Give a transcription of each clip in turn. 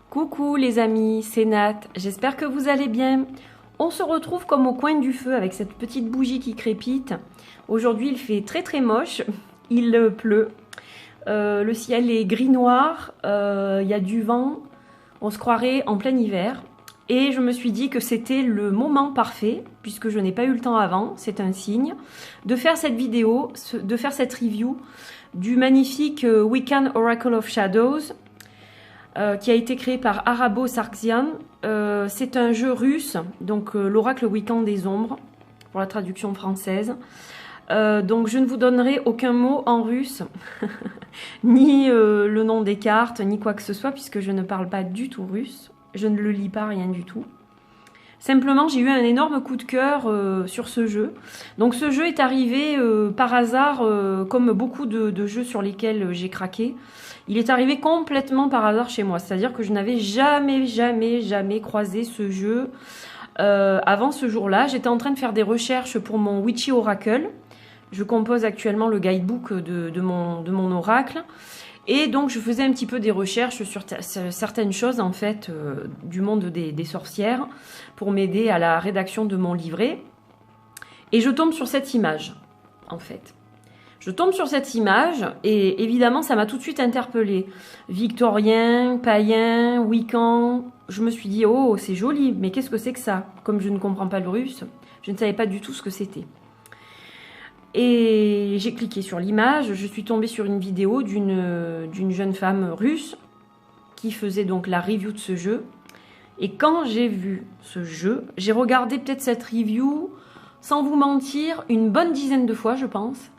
Coucou les amis, c'est Nat, j'espère que vous allez bien. On se retrouve comme au coin du feu avec cette petite bougie qui crépite. Aujourd'hui il fait très moche, il pleut, le ciel est gris-noir, il y a du vent, on se croirait en plein hiver. Et je me suis dit que c'était le moment parfait, puisque je n'ai pas eu le temps avant, c'est un signe, de faire cette vidéo, de faire cette review du magnifique Wiccan Oracle of Shadows, qui a été créé par Arabo Sargsyan. C'est un jeu russe, donc l'oracle Wiccan des ombres, pour la traduction française. Donc je ne vous donnerai aucun mot en russe, ni le nom des cartes, ni quoi que ce soit, puisque je ne parle pas du tout russe. Je ne le lis pas, rien du tout. Simplement, j'ai eu un énorme coup de cœur sur ce jeu. Donc ce jeu est arrivé par hasard, comme beaucoup de jeux sur lesquels j'ai craqué. Il est arrivé complètement par hasard chez moi. C'est-à-dire que je n'avais jamais croisé ce jeu avant ce jour-là. J'étais en train de faire des recherches pour mon Witchy Oracle. Je compose actuellement le guidebook de mon oracle. Et donc, je faisais un petit peu des recherches sur certaines choses, en fait, du monde des sorcières, pour m'aider à la rédaction de mon livret. Et je tombe sur cette image, en fait. Je tombe sur cette image, et évidemment, ça m'a tout de suite interpellée. Victorien, païen, wiccan. Je me suis dit, oh, c'est joli, mais qu'est-ce que c'est que ça? Comme je ne comprends pas le russe, je ne savais pas du tout ce que c'était. Et j'ai cliqué sur l'image, je suis tombée sur une vidéo d'une jeune femme russe qui faisait donc la review de ce jeu. Et quand j'ai vu ce jeu, j'ai regardé peut-être cette review, sans vous mentir, une bonne dizaine de fois, je pense.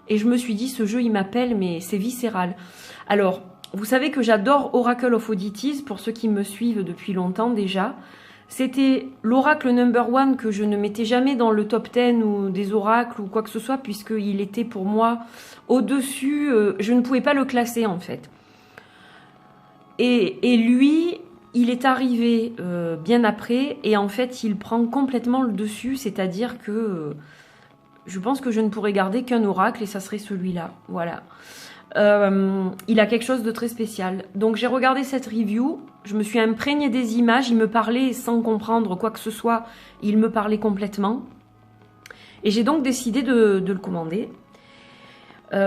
Et je me suis dit, ce jeu, il m'appelle, mais c'est viscéral. Alors, vous savez que j'adore Oracle of Oddities, pour ceux qui me suivent depuis longtemps déjà. C'était l'oracle number one que je ne mettais jamais dans le top 10 ou des oracles ou quoi que ce soit, puisqu'il était pour moi au-dessus, je ne pouvais pas le classer en fait. Et lui, il est arrivé bien après, et en fait il prend complètement le dessus, c'est-à-dire que je pense que je ne pourrais garder qu'un oracle et ça serait celui-là, voilà. Il a quelque chose de très spécial. Donc j'ai regardé cette review, je me suis imprégnée des images, il me parlait sans comprendre quoi que ce soit, il me parlait complètement. Et j'ai donc décidé de le commander. Il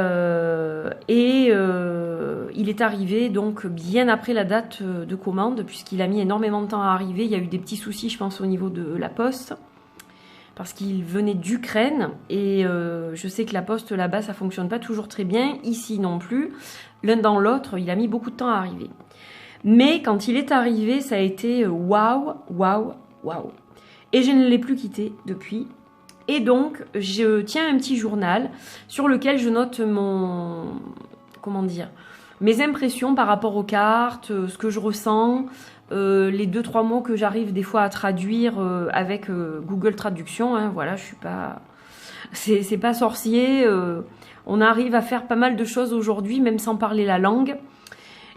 est arrivé donc bien après la date de commande, puisqu'il a mis énormément de temps à arriver. Il y a eu des petits soucis, je pense, au niveau de la poste, parce qu'il venait d'Ukraine, et je sais que la poste là-bas, ça fonctionne pas toujours très bien, ici non plus. L'un dans l'autre, il a mis beaucoup de temps à arriver. Mais quand il est arrivé, ça a été waouh. Et je ne l'ai plus quitté depuis. Et donc, je tiens un petit journal sur lequel je note mes impressions par rapport aux cartes, ce que je ressens, les 2-3 mots que j'arrive des fois à traduire avec Google Traduction, hein, voilà, je suis pas, c'est pas sorcier, on arrive à faire pas mal de choses aujourd'hui, même sans parler la langue,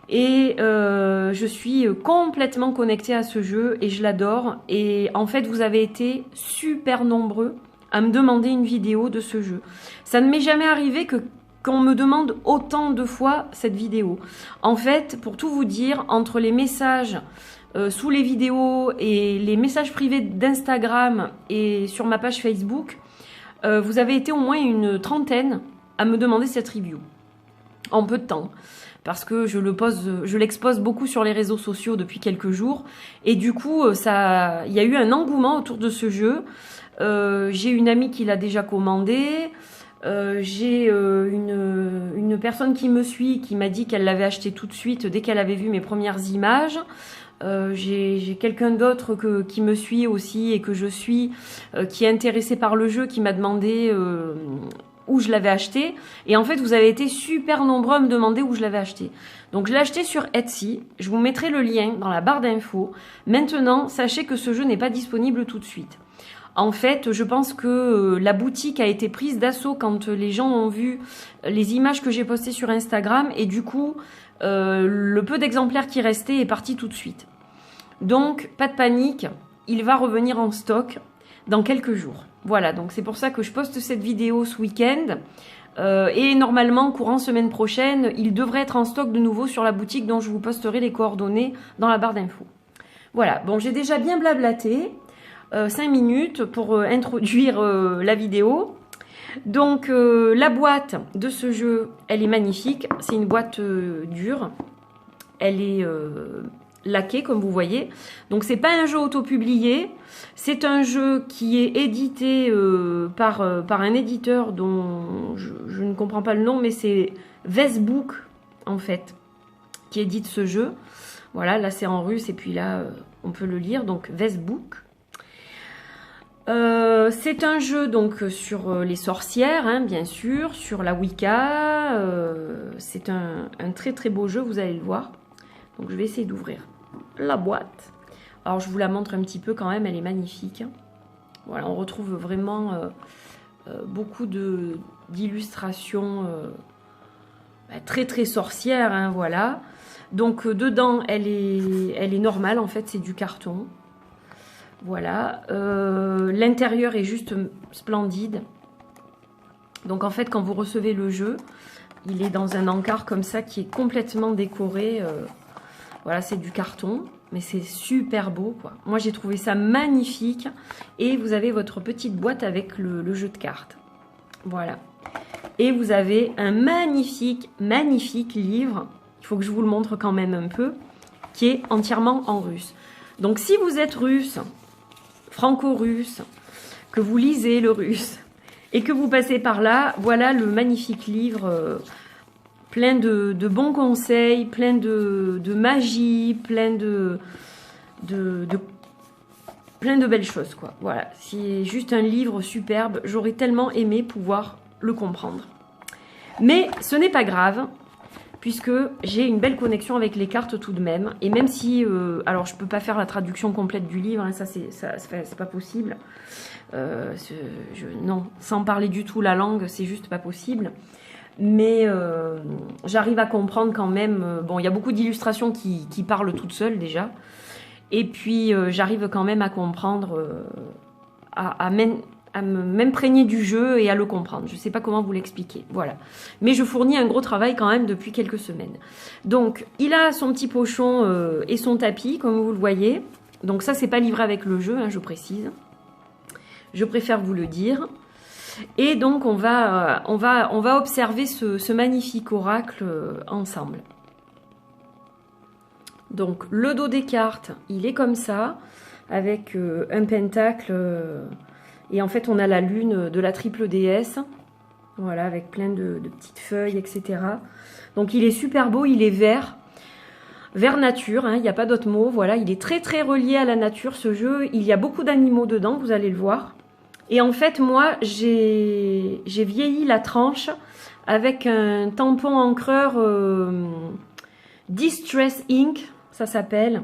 et je suis complètement connectée à ce jeu et je l'adore. Et en fait, vous avez été super nombreux à me demander une vidéo de ce jeu. Ça ne m'est jamais arrivé qu'on me demande autant de fois cette vidéo. En fait, pour tout vous dire, entre les messages sous les vidéos et les messages privés d'Instagram et sur ma page Facebook, vous avez été au moins une trentaine à me demander cette review. En peu de temps. Parce que je l'expose beaucoup sur les réseaux sociaux depuis quelques jours. Et du coup, il y a eu un engouement autour de ce jeu. J'ai une amie qui l'a déjà commandé. J'ai une personne qui me suit qui m'a dit qu'elle l'avait acheté tout de suite dès qu'elle avait vu mes premières images. J'ai quelqu'un d'autre qui me suit aussi et que je suis, qui est intéressé par le jeu, qui m'a demandé où je l'avais acheté. Et en fait, vous avez été super nombreux à me demander où je l'avais acheté. Donc, je l'ai acheté sur Etsy. Je vous mettrai le lien dans la barre d'infos. Maintenant, sachez que ce jeu n'est pas disponible tout de suite. En fait, je pense que la boutique a été prise d'assaut quand les gens ont vu les images que j'ai postées sur Instagram. Et du coup, le peu d'exemplaires qui restaient est parti tout de suite. Donc, pas de panique. Il va revenir en stock dans quelques jours. Voilà, donc c'est pour ça que je poste cette vidéo ce week-end. Et normalement, courant semaine prochaine, il devrait être en stock de nouveau sur la boutique dont je vous posterai les coordonnées dans la barre d'infos. Voilà, bon, j'ai déjà bien blablaté, 5 minutes pour introduire la vidéo. Donc, la boîte de ce jeu, elle est magnifique. C'est une boîte dure. Elle est laquée, comme vous voyez. Donc, c'est pas un jeu auto-publié. C'est un jeu qui est édité par un éditeur dont je ne comprends pas le nom, mais c'est Vesbook, en fait, qui édite ce jeu. Voilà, là, c'est en russe, et puis là, on peut le lire. Donc, Vesbook. C'est un jeu donc sur les sorcières, hein, bien sûr, sur la Wicca. C'est un très très beau jeu, vous allez le voir. Donc je vais essayer d'ouvrir la boîte. Alors je vous la montre un petit peu quand même, elle est magnifique. Voilà, on retrouve vraiment beaucoup d'illustrations très très sorcières, hein, voilà. Donc dedans, elle est normale, en fait, c'est du carton. Voilà, l'intérieur est juste splendide. Donc en fait, quand vous recevez le jeu, il est dans un encart comme ça qui est complètement décoré. Voilà, c'est du carton, mais c'est super beau, quoi. Moi, j'ai trouvé ça magnifique. Et vous avez votre petite boîte avec le jeu de cartes. Voilà. Et vous avez un magnifique, magnifique livre. Il faut que je vous le montre quand même un peu, qui est entièrement en russe. Donc si vous êtes russe, franco-russe, que vous lisez le russe et que vous passez par là, voilà le magnifique livre plein de bons conseils, plein de magie, plein de belles choses, quoi. Voilà, c'est juste un livre superbe. J'aurais tellement aimé pouvoir le comprendre. Mais ce n'est pas grave, puisque j'ai une belle connexion avec les cartes tout de même. Et même si, alors je peux pas faire la traduction complète du livre, hein, ça c'est pas possible. Non, sans parler du tout la langue, c'est juste pas possible. Mais j'arrive à comprendre quand même. Bon, il y a beaucoup d'illustrations qui parlent toutes seules déjà. Et puis j'arrive quand même à comprendre, à m'imprégner du jeu et à le comprendre. Je ne sais pas comment vous l'expliquer. Voilà. Mais je fournis un gros travail quand même depuis quelques semaines. Donc, il a son petit pochon et son tapis, comme vous le voyez. Donc ça, c'est pas livré avec le jeu, hein, je précise. Je préfère vous le dire. Et donc, on va observer ce magnifique oracle ensemble. Donc, le dos des cartes, il est comme ça, avec un pentacle... et en fait, on a la lune de la triple déesse. Voilà, avec plein de petites feuilles, etc. Donc, il est super beau, il est vert. Vert nature, hein, il n'y a pas d'autre mot. Voilà, il est très, très relié à la nature, ce jeu. Il y a beaucoup d'animaux dedans, vous allez le voir. Et en fait, moi, j'ai vieilli la tranche avec un tampon encreur Distress Ink, ça s'appelle.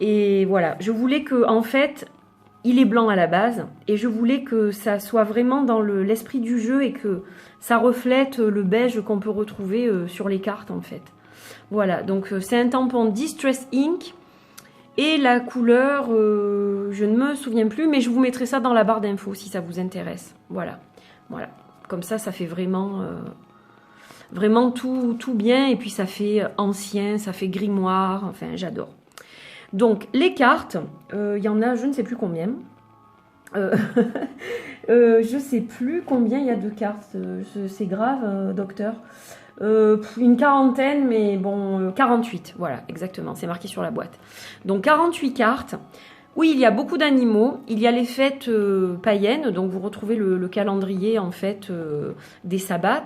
Et voilà, je voulais que, en fait... Il est blanc à la base et je voulais que ça soit vraiment dans l'esprit du jeu et que ça reflète le beige qu'on peut retrouver sur les cartes en fait. Voilà, donc c'est un tampon Distress Ink et la couleur, je ne me souviens plus, mais je vous mettrai ça dans la barre d'infos si ça vous intéresse. Voilà, voilà. Comme ça fait vraiment, vraiment tout bien et puis ça fait ancien, ça fait grimoire, enfin j'adore. Donc, les cartes, il y en a, je ne sais plus combien. Je ne sais plus combien il y a de cartes. C'est grave, docteur. Une quarantaine, mais bon, 48. Voilà, exactement, c'est marqué sur la boîte. Donc, 48 cartes. Oui, il y a beaucoup d'animaux. Il y a les fêtes païennes. Donc, vous retrouvez le calendrier, en fait, des sabbats.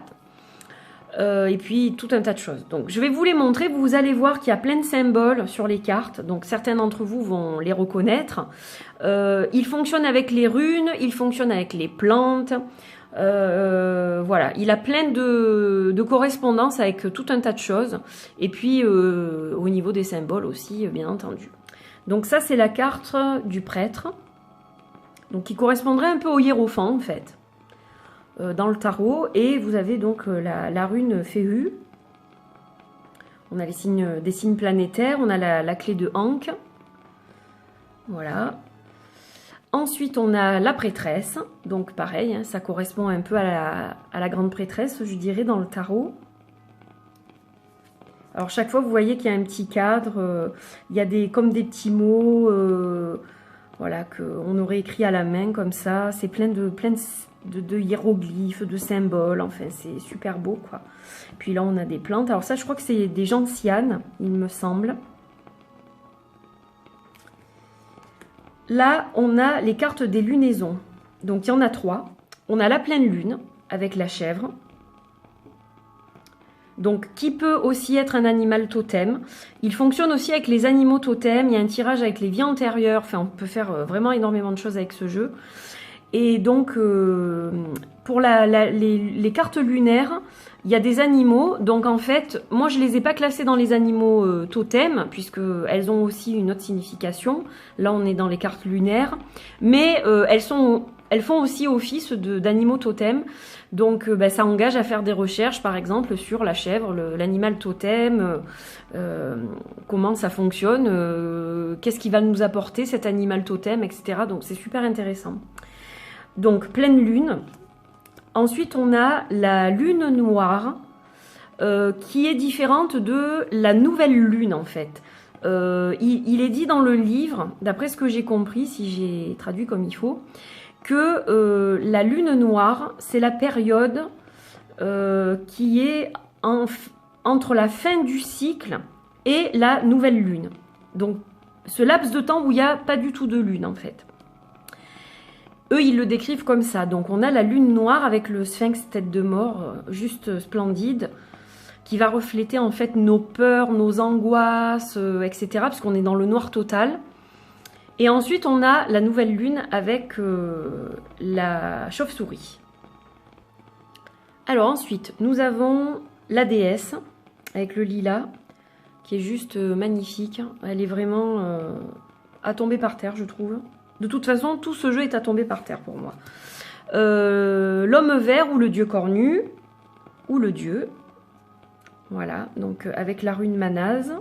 Et puis tout un tas de choses. Donc je vais vous les montrer, vous allez voir qu'il y a plein de symboles sur les cartes, donc certains d'entre vous vont les reconnaître. Il fonctionne avec les runes, il fonctionne avec les plantes, voilà, il a plein de correspondances avec tout un tas de choses, et puis au niveau des symboles aussi, bien entendu. Donc ça c'est la carte du prêtre, donc qui correspondrait un peu au hiérophant en fait. Dans le tarot, et vous avez donc la rune Féhu. On a des signes planétaires, on a la clé de Ankh. Voilà. Ensuite, on a la prêtresse. Donc pareil, hein, ça correspond un peu à la grande prêtresse, je dirais, dans le tarot. Alors chaque fois, vous voyez qu'il y a un petit cadre. Il y a comme des petits mots voilà, qu'on aurait écrit à la main comme ça. C'est plein de hiéroglyphes, de symboles. Enfin, c'est super beau, quoi. Puis là, on a des plantes. Alors ça, je crois que c'est des gentianes, il me semble. Là, on a les cartes des lunaisons. Donc, il y en a 3. On a la pleine lune avec la chèvre. Donc, qui peut aussi être un animal totem. Il fonctionne aussi avec les animaux totems. Il y a un tirage avec les vies antérieures. Enfin, on peut faire vraiment énormément de choses avec ce jeu. Et donc, pour les cartes lunaires, il y a des animaux. Donc, en fait, moi, je ne les ai pas classés dans les animaux totems, puisqu'elles ont aussi une autre signification. Là, on est dans les cartes lunaires. Mais elles font aussi office d'animaux totems. Donc, ça engage à faire des recherches, par exemple, sur la chèvre, l'animal totem, comment ça fonctionne, qu'est-ce qui va nous apporter cet animal totem, etc. Donc, c'est super intéressant. Donc, pleine lune. Ensuite, on a la lune noire, qui est différente de la nouvelle lune, en fait. Il est dit dans le livre, d'après ce que j'ai compris, si j'ai traduit comme il faut, que la lune noire, c'est la période qui est entre la fin du cycle et la nouvelle lune. Donc, ce laps de temps où il n'y a pas du tout de lune, en fait. Eux, ils le décrivent comme ça. Donc, on a la lune noire avec le sphinx tête de mort, juste splendide, qui va refléter en fait nos peurs, nos angoisses, etc. Parce qu'on est dans le noir total. Et ensuite, on a la nouvelle lune avec la chauve-souris. Alors ensuite, nous avons la déesse avec le lilas, qui est juste magnifique. Elle est vraiment à tomber par terre, je trouve. De toute façon, tout ce jeu est à tomber par terre pour moi. L'homme vert ou le dieu cornu, ou le dieu. Voilà, donc avec la rune Manaz.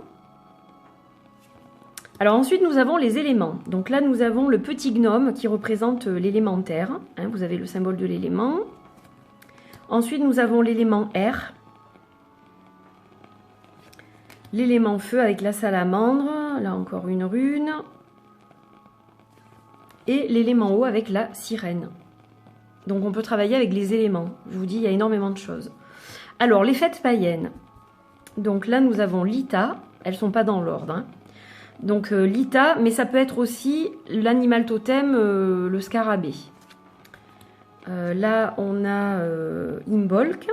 Alors ensuite, nous avons les éléments. Donc là, nous avons le petit gnome qui représente l'élémentaire. Hein, vous avez le symbole de l'élément. Ensuite, nous avons l'élément air. L'élément feu avec la salamandre. Là encore une rune. Et l'élément eau avec la sirène. Donc on peut travailler avec les éléments. Je vous dis, il y a énormément de choses. Alors, les fêtes païennes. Donc là, nous avons l'Ita. Elles ne sont pas dans l'ordre, hein. Donc l'Ita, mais ça peut être aussi l'animal totem, le scarabée. Là, on a Imbolc,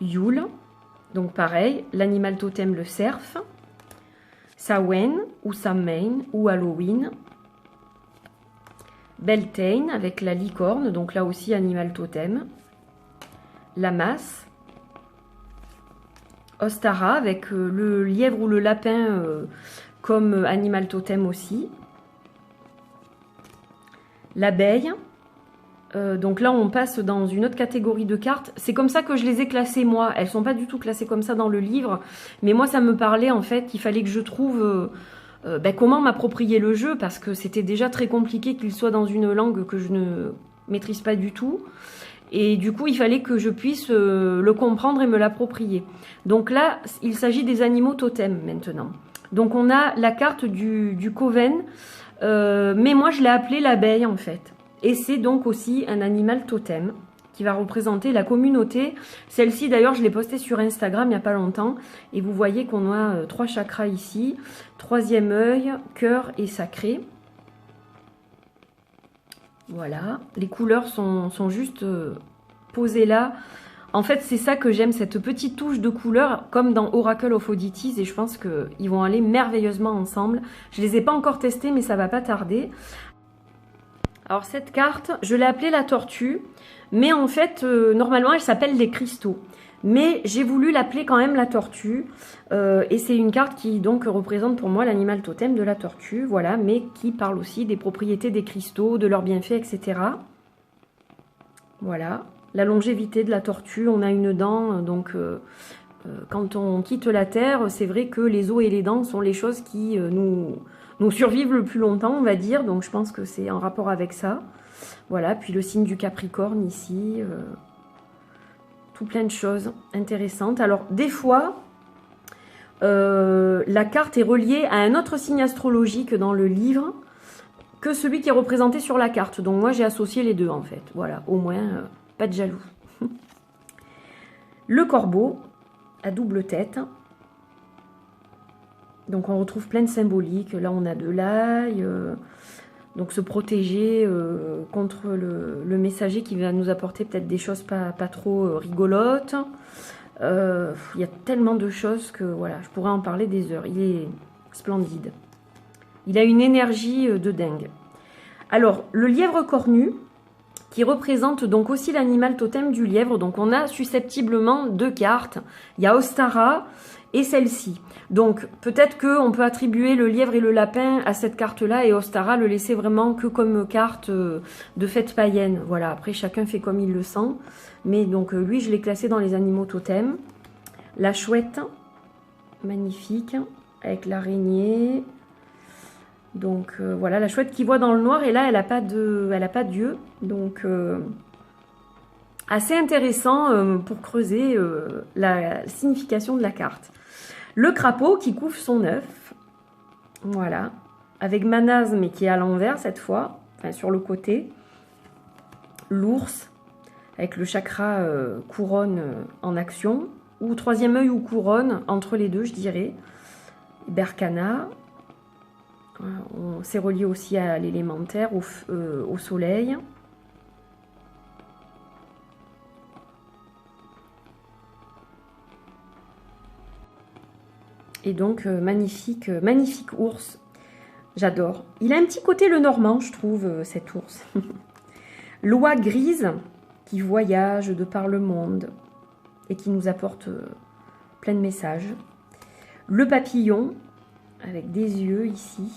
Yule, donc pareil, l'animal totem, le cerf, Samhain ou Samhain ou Halloween, Beltane avec la licorne, donc là aussi animal totem, la masse, Ostara avec le lièvre ou le lapin comme animal totem aussi. L'abeille. Donc là, on passe dans une autre catégorie de cartes. C'est comme ça que je les ai classées, moi. Elles ne sont pas du tout classées comme ça dans le livre. Mais moi, ça me parlait, en fait, qu'il fallait que je trouve comment m'approprier le jeu. Parce que c'était déjà très compliqué qu'il soit dans une langue que je ne maîtrise pas du tout. Et du coup, il fallait que je puisse le comprendre et me l'approprier. Donc là, il s'agit des animaux totems maintenant. Donc on a la carte du Coven, mais moi je l'ai appelée l'abeille en fait. Et c'est donc aussi un animal totem qui va représenter la communauté. Celle-ci d'ailleurs, je l'ai postée sur Instagram il n'y a pas longtemps. Et vous voyez qu'on a 3 chakras ici. 3e œil, cœur et sacré. Voilà, les couleurs sont juste posées là. En fait, c'est ça que j'aime, cette petite touche de couleur, comme dans Oracle of Oddities, et je pense qu'ils vont aller merveilleusement ensemble. Je ne les ai pas encore testés, mais ça va pas tarder. Alors cette carte, je l'ai appelée la tortue, mais en fait, normalement, elle s'appelle les cristaux. Mais j'ai voulu l'appeler quand même la tortue, et c'est une carte qui donc représente pour moi l'animal totem de la tortue, voilà, mais qui parle aussi des propriétés des cristaux, de leurs bienfaits, etc. Voilà, la longévité de la tortue, on a une dent, donc quand on quitte la terre, c'est vrai que les os et les dents sont les choses qui Donc survivre le plus longtemps, on va dire. Donc je pense que c'est en rapport avec ça. Voilà, puis le signe du Capricorne ici. Tout plein de choses intéressantes. Alors des fois, la carte est reliée à un autre signe astrologique dans le livre que celui qui est représenté sur la carte. Donc moi j'ai associé les deux en fait. Voilà, au moins pas de jaloux. Le corbeau à double tête. Donc on retrouve plein de symboliques. Là on a de l'ail. Donc se protéger contre le messager qui va nous apporter peut-être des choses pas trop rigolotes. Il y a tellement de choses que voilà, je pourrais en parler des heures. Il est splendide. Il a une énergie de dingue. Alors, le lièvre cornu, qui représente donc aussi l'animal totem du lièvre. Donc, on a susceptiblement deux cartes. Il y a Ostara et celle-ci. Donc, peut-être qu'on peut attribuer le lièvre et le lapin à cette carte-là et Ostara le laisser vraiment que comme carte de fête païenne. Voilà, après, chacun fait comme il le sent. Mais donc, lui, je l'ai classé dans les animaux totems. La chouette, magnifique, avec l'araignée. Donc voilà, la chouette qui voit dans le noir et là elle n'a pas d'yeux, donc assez intéressant pour creuser la signification de la carte. Le crapaud qui couvre son œuf, voilà, avec Manaz mais qui est à l'envers cette fois, enfin sur le côté. L'ours avec le chakra couronne en action, ou troisième œil ou couronne, entre les deux je dirais. Berkana. C'est relié aussi à l'élémentaire, au soleil. Et donc, magnifique ours. J'adore. Il a un petit côté le normand, je trouve, cet ours. L'oie grise qui voyage de par le monde et qui nous apporte plein de messages. Le papillon avec des yeux ici.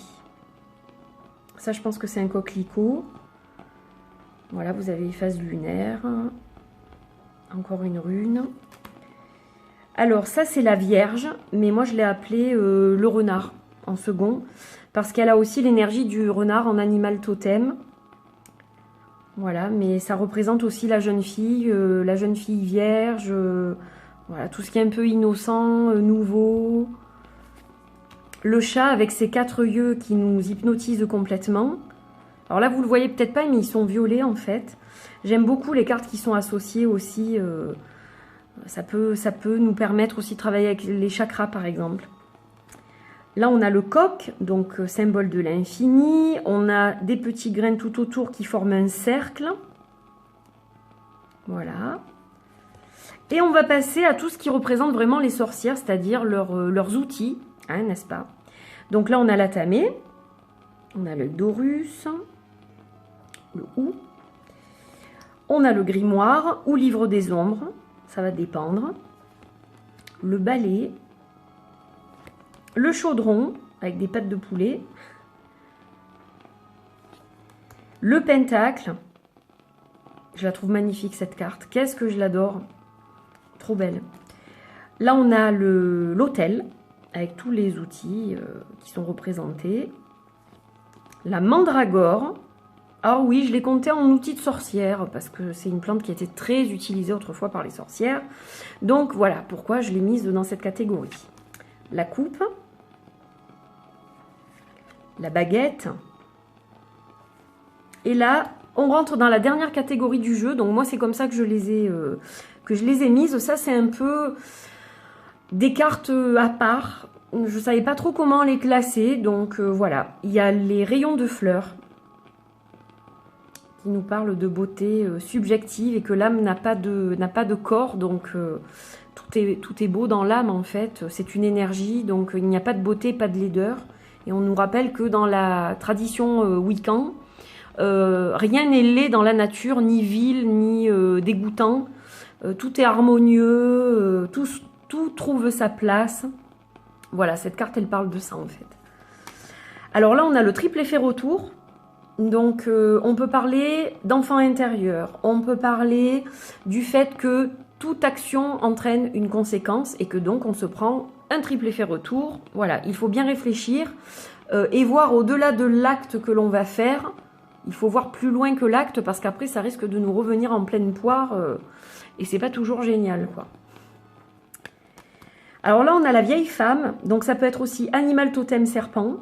Ça, je pense que c'est un coquelicot. Voilà, vous avez les phases lunaires. Encore une rune. Alors, ça, c'est la Vierge. Mais moi, je l'ai appelée le renard en second. Parce qu'elle a aussi l'énergie du renard en animal totem. Voilà, mais ça représente aussi la jeune fille vierge. Voilà, tout ce qui est un peu innocent, nouveau. Le chat avec ses 4 yeux qui nous hypnotisent complètement. Alors là, vous ne le voyez peut-être pas, mais ils sont violets en fait. J'aime beaucoup les cartes qui sont associées aussi. Ça peut nous permettre aussi de travailler avec les chakras par exemple. Là, on a le coq, donc symbole de l'infini. On a des petits grains tout autour qui forment un cercle. Voilà. Et on va passer à tout ce qui représente vraiment les sorcières, c'est-à-dire leurs outils. Hein, n'est-ce pas? Donc là, on a la tamé, on a le dorus, le hou, on a le grimoire ou livre des ombres, ça va dépendre, le balai, le chaudron avec des pattes de poulet, le pentacle, je la trouve magnifique cette carte, qu'est-ce que je l'adore, trop belle. Là, on a l'autel, avec tous les outils qui sont représentés. La mandragore. Alors oui, je l'ai compté en outil de sorcière, parce que c'est une plante qui était très utilisée autrefois par les sorcières. Donc voilà pourquoi je l'ai mise dans cette catégorie. La coupe. La baguette. Et là, on rentre dans la dernière catégorie du jeu. Donc moi, c'est comme ça que je les ai mises. Ça, c'est un peu des cartes à part. Je ne savais pas trop comment les classer. Donc voilà, il y a les rayons de fleurs qui nous parlent de beauté subjective et que l'âme n'a pas de corps. Donc tout est beau dans l'âme en fait. C'est une énergie, donc il n'y a pas de beauté, pas de laideur. Et on nous rappelle que dans la tradition wiccan, rien n'est laid dans la nature, ni vil, ni dégoûtant. Tout est harmonieux, tout trouve sa place. Voilà, cette carte, elle parle de ça, en fait. Alors là, on a le triple effet retour. Donc, on peut parler d'enfant intérieur. On peut parler du fait que toute action entraîne une conséquence et que donc on se prend un triple effet retour. Voilà, il faut bien réfléchir et voir au-delà de l'acte que l'on va faire. Il faut voir plus loin que l'acte parce qu'après ça risque de nous revenir en pleine poire et c'est pas toujours génial, quoi. Alors là on a la vieille femme, donc ça peut être aussi animal totem serpent.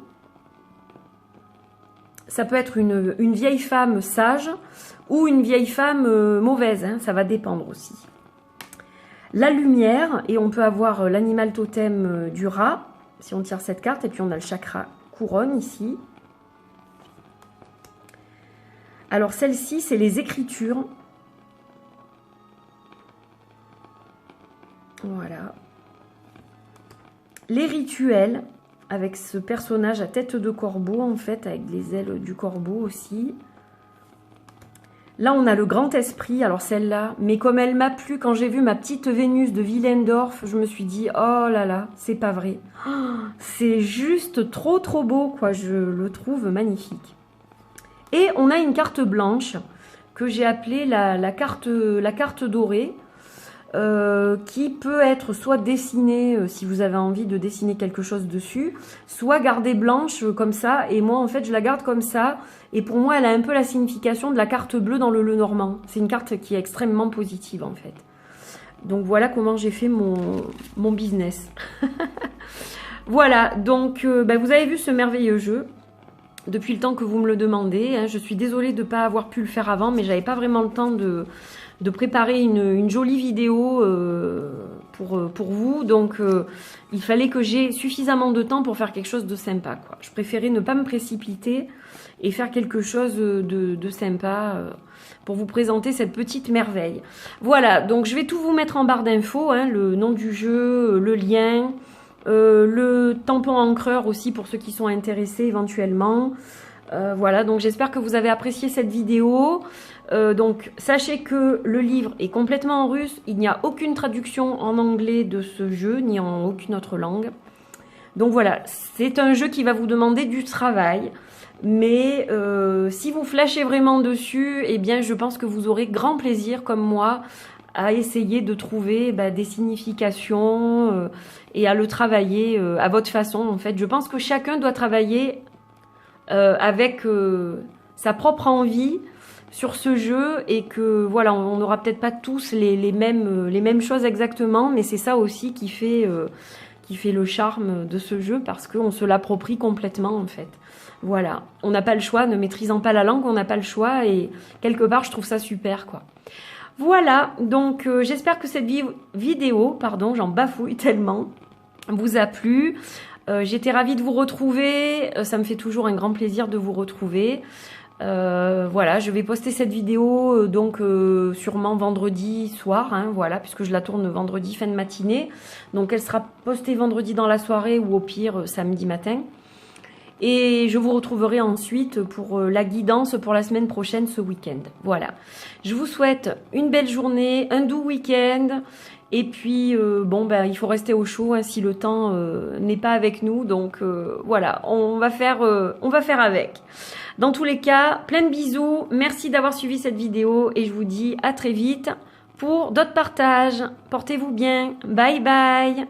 Ça peut être une vieille femme sage ou une vieille femme mauvaise, hein, ça va dépendre aussi. La lumière, et on peut avoir l'animal totem du rat, si on tire cette carte, et puis on a le chakra couronne ici. Alors celle-ci, c'est les écritures. Voilà. Les rituels, avec ce personnage à tête de corbeau, en fait, avec les ailes du corbeau aussi. Là, on a le grand esprit, alors celle-là, mais comme elle m'a plu quand j'ai vu ma petite Vénus de Willendorf, je me suis dit, oh là là, c'est pas vrai. Oh, c'est juste trop trop beau, quoi, je le trouve magnifique. Et on a une carte blanche que j'ai appelée la carte dorée, qui peut être soit dessinée, si vous avez envie de dessiner quelque chose dessus, soit gardée blanche comme ça, et moi en fait je la garde comme ça, et pour moi elle a un peu la signification de la carte bleue dans le Lenormand. C'est une carte qui est extrêmement positive en fait. Donc voilà comment j'ai fait mon business. Voilà, donc vous avez vu ce merveilleux jeu. Depuis le temps que vous me le demandez, hein, je suis désolée de ne pas avoir pu le faire avant, mais j'avais pas vraiment le temps de préparer une jolie vidéo pour vous. Donc, il fallait que j'ai suffisamment de temps pour faire quelque chose de sympa, quoi. Je préférais ne pas me précipiter et faire quelque chose de sympa pour vous présenter cette petite merveille. Voilà, donc je vais tout vous mettre en barre d'infos, hein, le nom du jeu, le lien, le tampon encreur aussi pour ceux qui sont intéressés éventuellement. Voilà, donc j'espère que vous avez apprécié cette vidéo. Donc sachez que le livre est complètement en russe, il n'y a aucune traduction en anglais de ce jeu, ni en aucune autre langue. Donc voilà, c'est un jeu qui va vous demander du travail, mais si vous flashez vraiment dessus, eh bien je pense que vous aurez grand plaisir, comme moi, à essayer de trouver des significations et à le travailler à votre façon. En fait, je pense que chacun doit travailler avec sa propre envie sur ce jeu et que voilà, on n'aura peut-être pas tous les mêmes choses exactement, mais c'est ça aussi qui fait le charme de ce jeu parce qu'on se l'approprie complètement en fait. Voilà, on n'a pas le choix, ne maîtrisant pas la langue, on n'a pas le choix et quelque part je trouve ça super, quoi. Voilà, donc j'espère que cette vidéo, pardon, j'en bafouille tellement, vous a plu. J'étais ravie de vous retrouver, ça me fait toujours un grand plaisir de vous retrouver. Voilà, je vais poster cette vidéo donc sûrement vendredi soir, hein, voilà, puisque je la tourne vendredi fin de matinée. Donc elle sera postée vendredi dans la soirée ou au pire samedi matin. Et je vous retrouverai ensuite pour la guidance pour la semaine prochaine, ce week-end. Voilà. Je vous souhaite une belle journée, un doux week-end. Et puis, il faut rester au chaud hein, si le temps n'est pas avec nous. Donc, voilà, on va faire avec. Dans tous les cas, plein de bisous. Merci d'avoir suivi cette vidéo. Et je vous dis à très vite pour d'autres partages. Portez-vous bien. Bye bye.